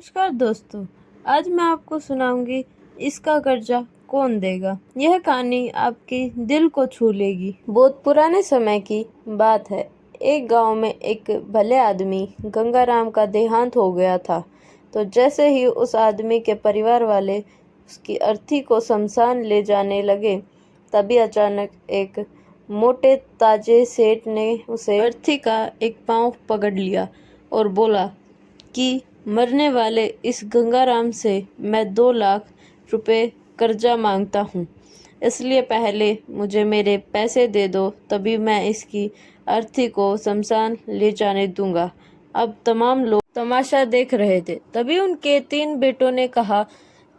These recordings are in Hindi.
नमस्कार दोस्तों, आज मैं आपको सुनाऊंगी इसका कर्जा कौन देगा। यह कहानी आपकी दिल को छू लेगी। बहुत पुराने समय की बात है। एक गांव में एक भले आदमी गंगाराम का देहांत हो गया था। तो जैसे ही उस आदमी के परिवार वाले उसकी अर्थी को शमशान ले जाने लगे, तभी अचानक एक मोटे ताजे सेठ ने उसे अर्थी का एक पांव पकड़ लिया और बोला कि मरने वाले इस गंगाराम से मैं 2 लाख रुपए कर्जा मांगता हूँ, इसलिए पहले मुझे मेरे पैसे दे दो, तभी मैं इसकी अर्थी को शमशान ले जाने दूंगा। अब तमाम लोग तमाशा देख रहे थे। तभी उनके 3 बेटों ने कहा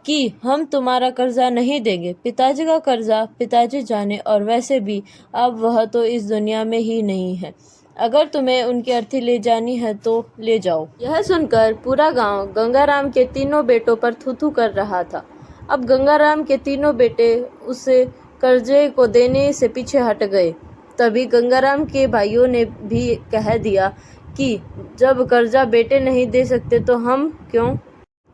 कि हम तुम्हारा कर्जा नहीं देंगे। पिताजी का कर्जा पिताजी जाने, और वैसे भी अब वह तो इस दुनिया में ही नहीं है। अगर तुम्हें उनकी अर्थी ले जानी है तो ले जाओ। यह सुनकर पूरा गांव गंगाराम के 3 बेटों पर थू कर रहा था। अब गंगाराम के 3 बेटे उसे कर्जे को देने से पीछे हट गए। तभी गंगाराम के भाइयों ने भी कह दिया कि जब कर्जा बेटे नहीं दे सकते तो हम क्यों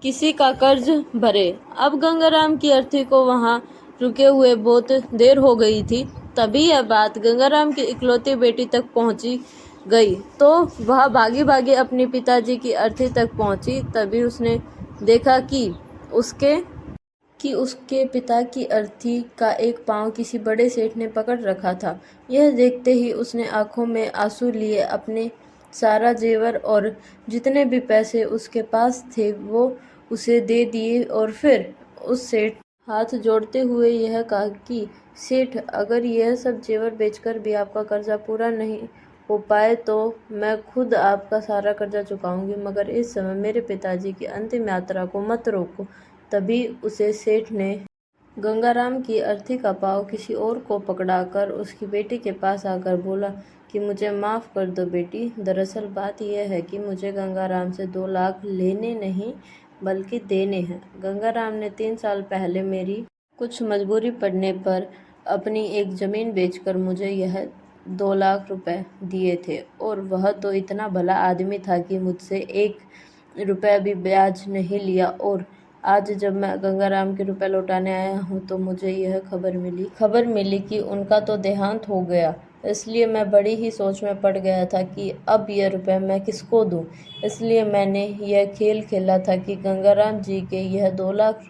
किसी का कर्ज भरे। अब गंगाराम की अर्थी को वहां रुके हुए बहुत देर हो गई थी। तभी यह बात गंगाराम की इकलौती बेटी तक पहुंची गई, तो वह भागी भागी अपने पिताजी की अर्थी तक पहुंची। तभी उसने देखा कि उसके पिता की अर्थी का एक पांव किसी बड़े सेठ ने पकड़ रखा था। यह देखते ही उसने आंखों में आंसू लिए अपने सारा जेवर और जितने भी पैसे उसके पास थे वो उसे दे दिए, और फिर उस सेठ हाथ जोड़ते हुए यह कहा कि सेठ, अगर यह सब जेवर बेचकर भी आपका कर्जा पूरा नहीं हो पाए तो मैं खुद आपका सारा कर्जा चुकाऊंगी, मगर इस समय मेरे पिताजी की अंतिम यात्रा को मत रोको। तभी उसे सेठ ने गंगाराम की अर्थी का पाँव किसी और को पकड़ाकर उसकी बेटी के पास आकर बोला कि मुझे माफ़ कर दो बेटी, दरअसल बात यह है कि मुझे गंगाराम से 2 लाख लेने नहीं बल्कि देने हैं। गंगाराम ने 3 साल पहले मेरी कुछ मजबूरी पड़ने पर अपनी एक ज़मीन बेचकर मुझे यह 2 लाख रुपए दिए थे, और वह तो इतना भला आदमी था कि मुझसे 1 रुपया भी ब्याज नहीं लिया। और आज जब मैं गंगाराम के रुपए लौटाने आया हूँ तो मुझे यह खबर मिली कि उनका तो देहांत हो गया। इसलिए मैं बड़ी ही सोच में पड़ गया था कि अब यह रुपए मैं किसको दूँ। इसलिए मैंने यह खेल खेला था कि गंगाराम जी के यह 2 लाख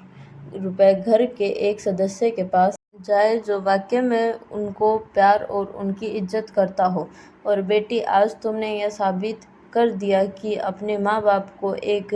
रुपए घर के एक सदस्य के पास जाए जो वाकई में उनको प्यार और उनकी इज्जत करता हो। और बेटी, आज तुमने यह साबित कर दिया कि अपने माँ बाप को एक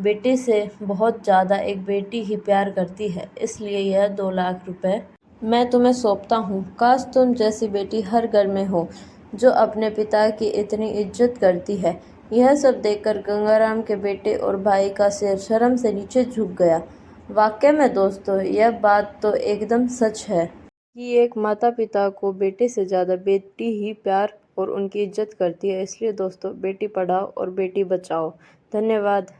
बेटे से बहुत ज़्यादा एक बेटी ही प्यार करती है, इसलिए यह 2 लाख रुपए मैं तुम्हें सौंपता हूँ। काश तुम जैसी बेटी हर घर में हो जो अपने पिता की इतनी इज्जत करती है। यह सब देखकर गंगाराम के बेटे और भाई का सिर शर्म से नीचे झुक गया। वाकई में दोस्तों, यह बात तो एकदम सच है कि एक माता पिता को बेटे से ज़्यादा बेटी ही प्यार और उनकी इज्जत करती है। इसलिए दोस्तों, बेटी पढ़ाओ और बेटी बचाओ। धन्यवाद।